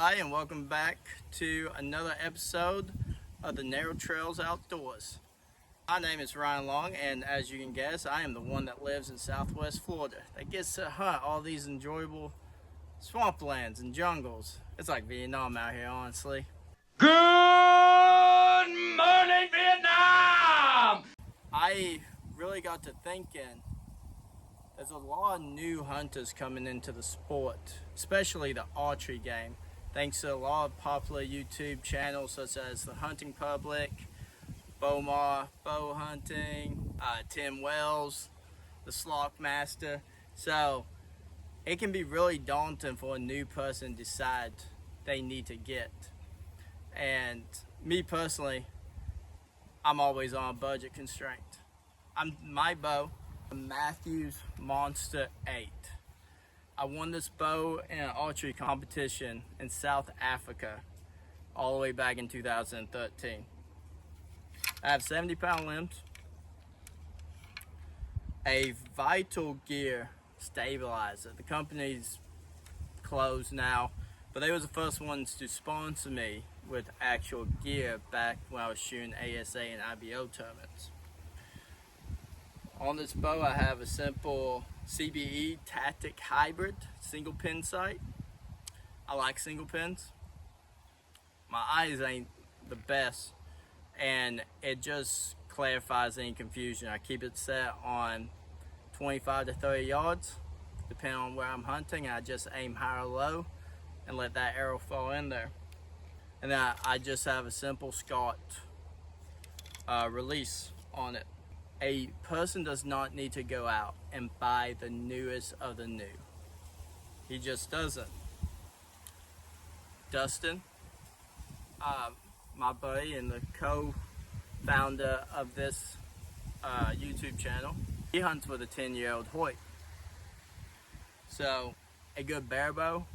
Hi, and welcome back to another episode of the Narrow Trails Outdoors. My name is Ryan Long, and as you can guess, I am the one that lives in Southwest Florida that gets to hunt all these enjoyable swamplands and jungles. It's like Vietnam out here, honestly. Good morning, Vietnam! I really got to thinking, there's a lot of new hunters coming into the sport, especially the archery game, thanks to a lot of popular YouTube channels such as The Hunting Public, Bowmar Bow Hunting, Tim Wells, The Slock Master. So it can be really daunting for a new person to decide they need to get. And me personally, I'm always on a budget constraint. My bow, a Mathews Monster 8. I won this bow in an archery competition in South Africa all the way back in 2013. I have 70-pound limbs, a Vital Gear stabilizer. The company's closed now, but they were the first ones to sponsor me with actual gear back when I was shooting ASA and IBO tournaments. On this bow I have a simple CBE Tactic Hybrid single pin sight. I like single pins. My eyes ain't the best, and it just clarifies any confusion. I keep it set on 25 to 30 yards depending on where I'm hunting. I just aim high or low and let that arrow fall in there. And then I just have a simple Scott release on it. A person does not need to go out and buy the newest of the new. He just doesn't. Dustin, my buddy and the co-founder of this YouTube channel, he hunts with a 10-year-old Hoyt. So a good bear bow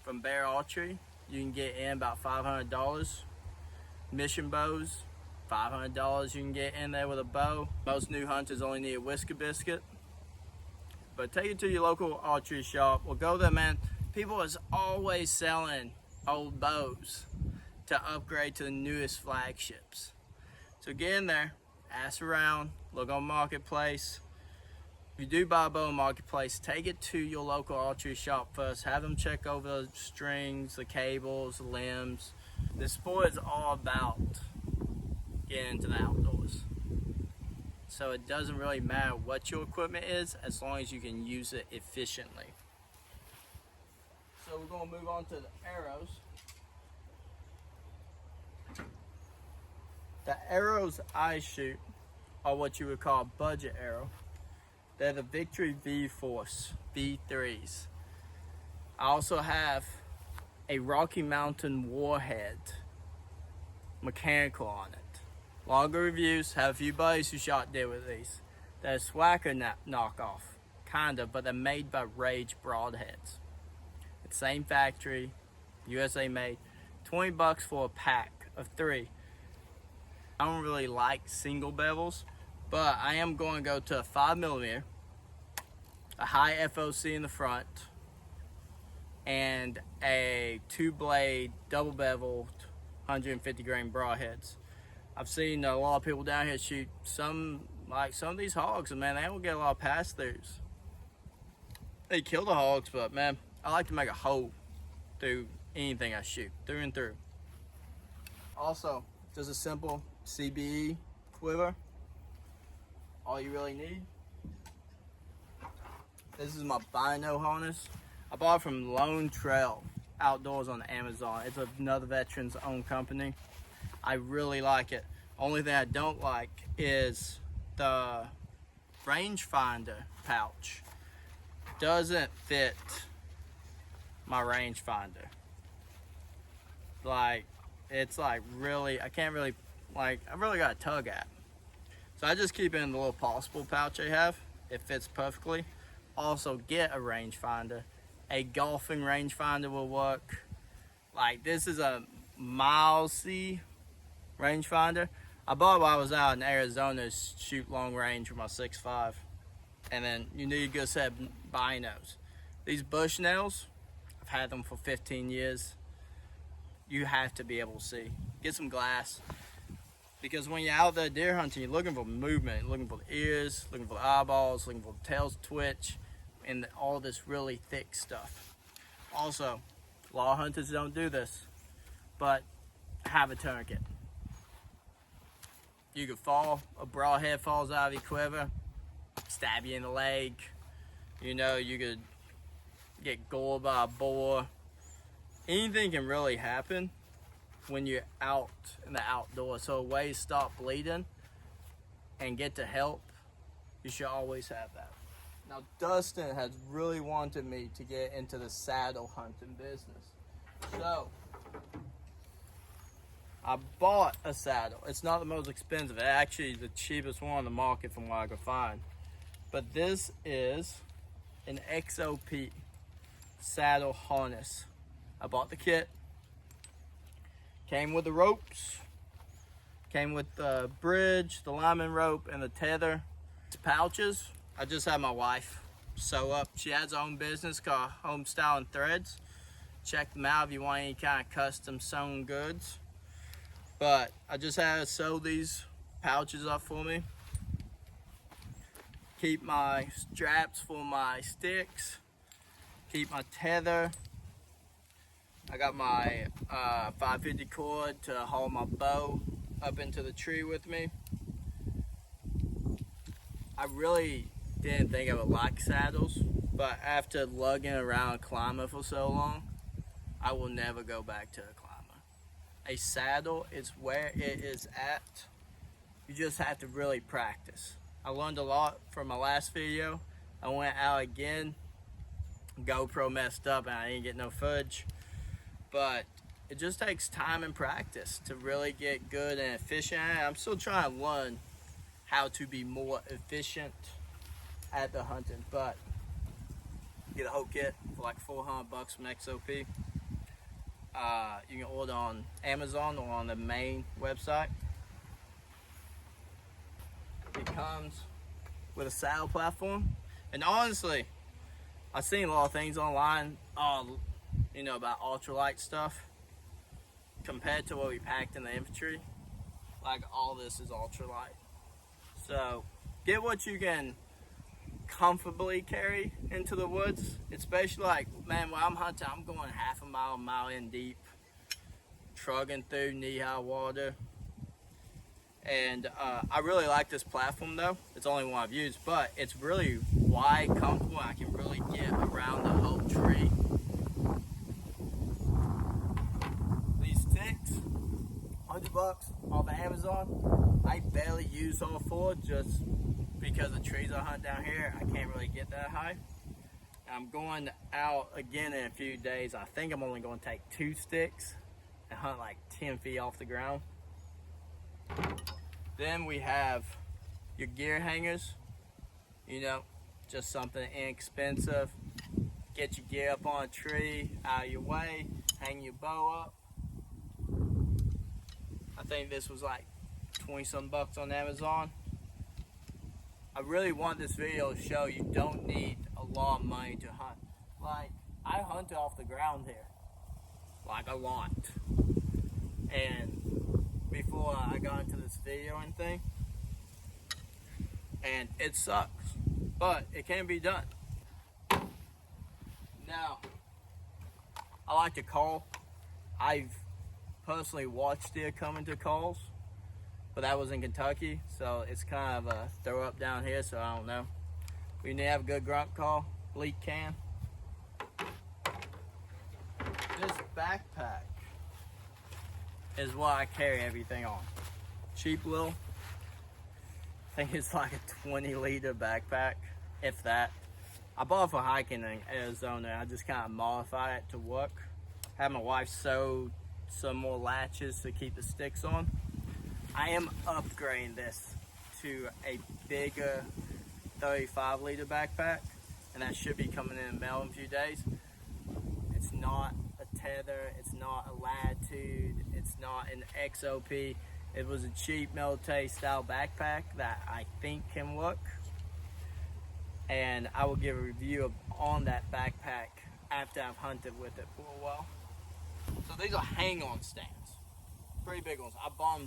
from Bear Archery, you can get in about $500. Mission bows, $500 you can get in there with a bow. Most new hunters only need a whisker biscuit. But take it to your local archery shop or go there, man. People is always selling old bows to upgrade to the newest flagships. So get in there, ask around, look on Marketplace. If you do buy a bow on Marketplace, take it to your local archery shop first. Have them check over the strings, the cables, the limbs. This sport is all about getting into the outdoors. So it doesn't really matter what your equipment is as long as you can use it efficiently. So we're going to move on to the arrows. The arrows I shoot are what you would call budget arrow. They're the Victory V-Force V3s. I also have a Rocky Mountain Warhead mechanical on it. Longer reviews, have a few buddies who shot deer with these. They're a Swacker knockoff, kinda, but they're made by Rage broadheads. It's same factory, USA made. $20 for a pack of 3. I don't really like single bevels, but I am going to go to a 5mm, a high FOC in the front, and a 2-blade double beveled 150 grain broadheads. I've seen a lot of people down here shoot some of these hogs, and man, they don't get a lot of pass-throughs. They kill the hogs, but man, I like to make a hole through anything I shoot, through and through. Also, just a simple CBE quiver. All you really need. This is my Bino harness. I bought it from Lone Trail Outdoors on Amazon. It's another veteran's owned company. I really like it. Only thing I don't like is the rangefinder pouch. Doesn't fit my rangefinder. Like, it's like really, I really got a tug at. So I just keep it in the little possible pouch I have. It fits perfectly. Also get a rangefinder. A golfing rangefinder will work. Like, this is a Milesy rangefinder. I bought it while I was out in Arizona to shoot long range with my 6.5. And then you need a good set of binos. These Bushnells, I've had them for 15 years. you have to be able to see. Get some glass. Because when you're out there deer hunting, you're looking for movement, looking for the ears, looking for the eyeballs, looking for the tails twitch, and all this really thick stuff. Also, a lot of hunters don't do this, but have a tourniquet. You could fall, a broadhead falls out of your quiver, stab you in the leg. You know, you could get gored by a boar. Anything can really happen when you're out in the outdoors. So a way to stop bleeding and get to help, you should always have that. Now Dustin has really wanted me to get into the saddle hunting business. So I bought a saddle. It's not the most expensive. It's actually the cheapest one on the market from what I could find. But this is an XOP saddle harness. I bought the kit. Came with the ropes, came with the bridge, the lineman rope, and the tether. It's pouches. I just had my wife sew up. She has her own business called Homestyle and Threads. Check them out if you want any kind of custom sewn goods. But I just had her sew these pouches up for me. Keep my straps for my sticks. Keep my tether. I got my 550 cord to haul my bow up into the tree with me. I really didn't think I would like saddles, but after lugging around a climber for so long, I will never go back to a climber. A saddle is where it is at. You just have to really practice. I learned a lot from my last video. I went out again. GoPro messed up and I didn't get no footage. But it just takes time and practice to really get good and efficient. I'm still trying to learn how to be more efficient at the hunting. But get a whole kit for like $400 from XOP. You can order on Amazon or on the main website. It comes with a saddle platform. And honestly, I've seen a lot of things online. You know, about ultralight stuff compared to what we packed in the infantry. Like, all this is ultralight. So get what you can comfortably carry into the woods, especially like, man, when I'm hunting, I'm going half a mile in deep, trugging through knee-high water. And I really like this platform though. It's only one I've used, but it's really wide, comfortable. I can really get around the whole tree. $100 off of Amazon. I barely use all four just because the trees I hunt down here, I can't really get that high. I'm going out again in a few days. I think I'm only going to take 2 sticks and hunt like 10 feet off the ground. Then we have your gear hangers. You know, just something inexpensive. Get your gear up on a tree, out of your way, hang your bow up. I think this was like 20-some bucks on Amazon. I really want this video to show you don't need a lot of money to hunt. Like, I hunt off the ground here, like a lot. And before I got into this video and thing, and it sucks, but it can be done. Now, I like to call. I've personally watched deer come into calls, but that was in Kentucky, so it's kind of a throw up down here, so I don't know. We need to have a good grunt call, bleak can. This backpack is what I carry everything on. Cheap little, I think it's like a 20-liter backpack, if that. I bought it for hiking in Arizona. I just kind of modified it to work. Had my wife sew some more latches to keep the sticks on. I am upgrading this to a bigger 35-liter backpack, and that should be coming in the mail in a few days. It's not a tether, it's not a latitude, it's not an XOP. It was a cheap military style backpack that I think can work, and I will give a review on that backpack after I've hunted with it for a while. So these are hang-on stands, pretty big ones. I bought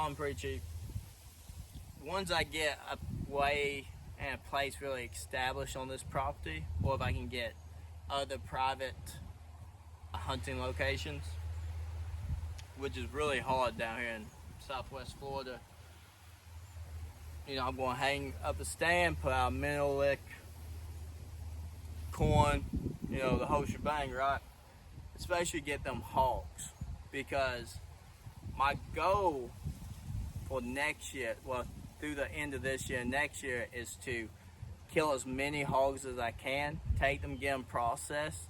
them pretty cheap. Ones I get away and a place really established on this property, or if I can get other private hunting locations, which is really hard down here in Southwest Florida. You know, I'm going to hang up a stand, put out minnow lick, corn, you know, the whole shebang, right? Especially get them hogs, because my goal for next year, well, through the end of this year, next year, is to kill as many hogs as I can, take them, get them processed,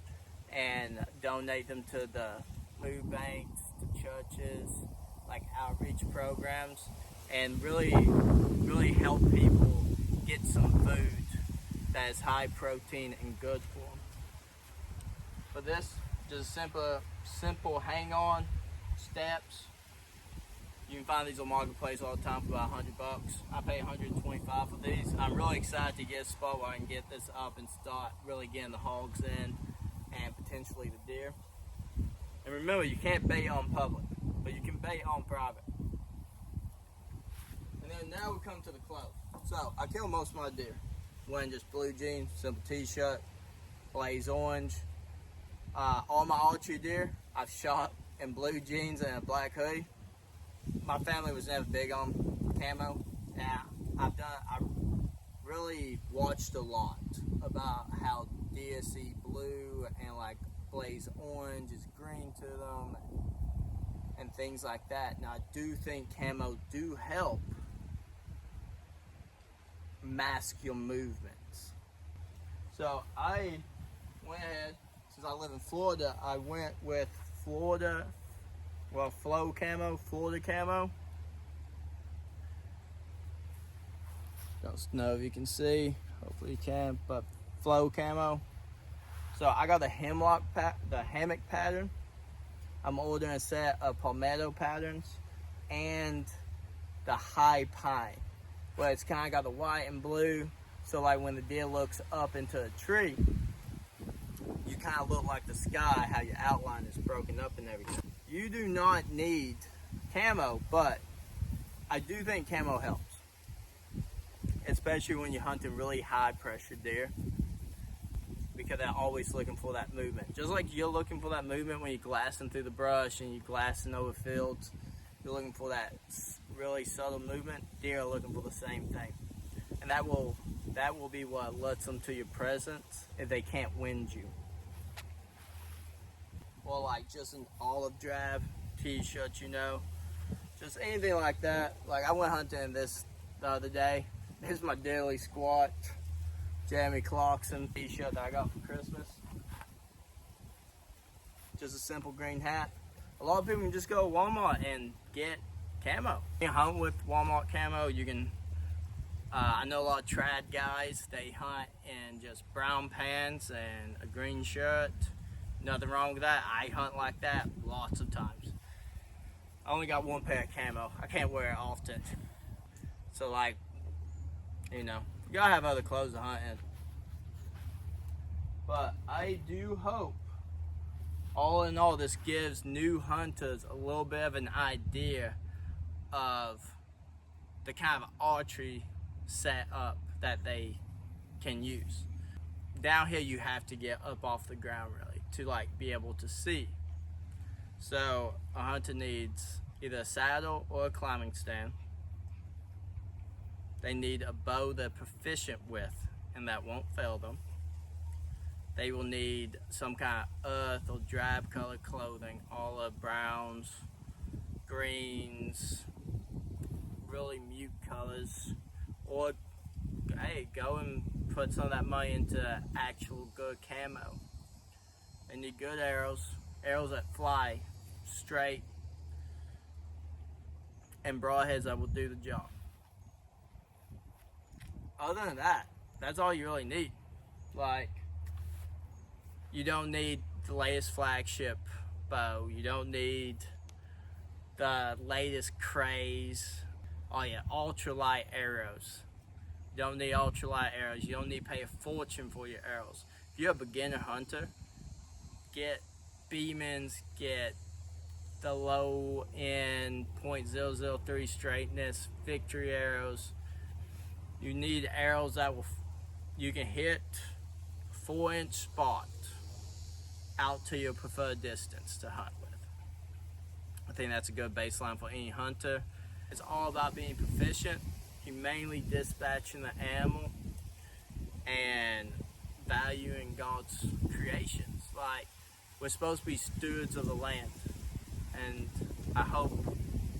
and donate them to the food banks, to churches, like outreach programs, and really help people get some food that is high protein and good for them. For this, just simple hang-on steps. You can find these on Marketplace all the time for about $100. I pay $125 for these. I'm really excited to get a spot where I can get this up and start really getting the hogs in and potentially the deer. And remember, you can't bait on public, but you can bait on private. And then now we come to the clothes. So I kill most of my deer wearing just blue jeans, simple t-shirt, blaze orange. All my archery deer I've shot in blue jeans and a black hoodie. My family was never big on camo. Yeah, I really watched a lot about how deer see blue and like blaze orange is green to them and things like that. Now I do think camo do help mask your movements. So I went ahead, since I live in Florida, I went with Florida camo. Don't know if you can see, hopefully you can, but flow camo. So I got the hammock pattern. I'm ordering a set of palmetto patterns and the high pine, where it's kind of got the white and blue. So like when the deer looks up into a tree, you kind of look like the sky, how your outline is broken up and everything. You do not need camo, but I do think camo helps, especially when you're hunting really high pressure deer, because they're always looking for that movement. Just like you're looking for that movement when you're glassing through the brush and you're glassing over fields, you're looking for that really subtle movement. Deer are looking for the same thing, and that will be what lets them to your presence if they can't wind you. Or like just an olive drab t-shirt, you know, just anything like that. Like I went hunting this the other day. Here's my daily squat Jeremy Clarkson t-shirt that I got for Christmas. Just a simple green hat. A lot of people can just go to Walmart and get camo. You can hunt with Walmart camo. You can, I know a lot of trad guys, they hunt in just brown pants and a green shirt. Nothing wrong with that. I hunt like that lots of times. I only got one pair of camo. I can't wear it often. So like, you know, you gotta have other clothes to hunt in. But I do hope, all in all, this gives new hunters a little bit of an idea of the kind of archery setup that they can use. Down here you have to get up off the ground really to like be able to see. So a hunter needs either a saddle or a climbing stand. They need a bow they're proficient with and that won't fail them. They will need some kind of earth or drab colored clothing, olive browns, greens, really mute colors, or hey, go and put some of that money into actual good camo. They need good arrows that fly straight, and broadheads that will do the job. Other than that, that's all you really need. Like, you don't need the latest flagship bow. You don't need the latest craze. Oh yeah, ultralight arrows. You don't need ultralight arrows. You don't need to pay a fortune for your arrows. If you're a beginner hunter, get Beemans, get the low end .003 straightness victory arrows. You need arrows that you can hit 4-inch spot out to your preferred distance to hunt with. I think that's a good baseline for any hunter. It's all about being proficient, humanely dispatching the animal, and valuing God's creations. Like, we're supposed to be stewards of the land. And I hope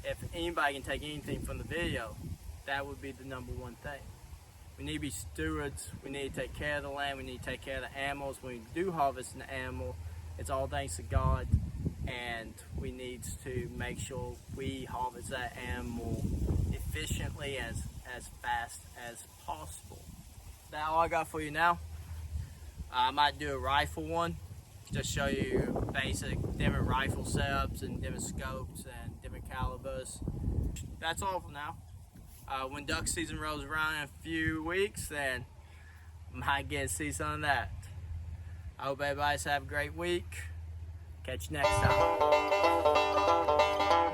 if anybody can take anything from the video, that would be the number one thing. We need to be stewards. We need to take care of the land. We need to take care of the animals. When we do harvest an animal, it's all thanks to God. And we need to make sure we harvest that animal efficiently as fast as possible. That's all I got for you now. I might do a rifle one, just show you basic different rifle setups and different scopes and different calibers. That's all for now. When duck season rolls around in a few weeks, then might get to see some of that. I hope everybody's have a great week. Catch you next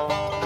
time.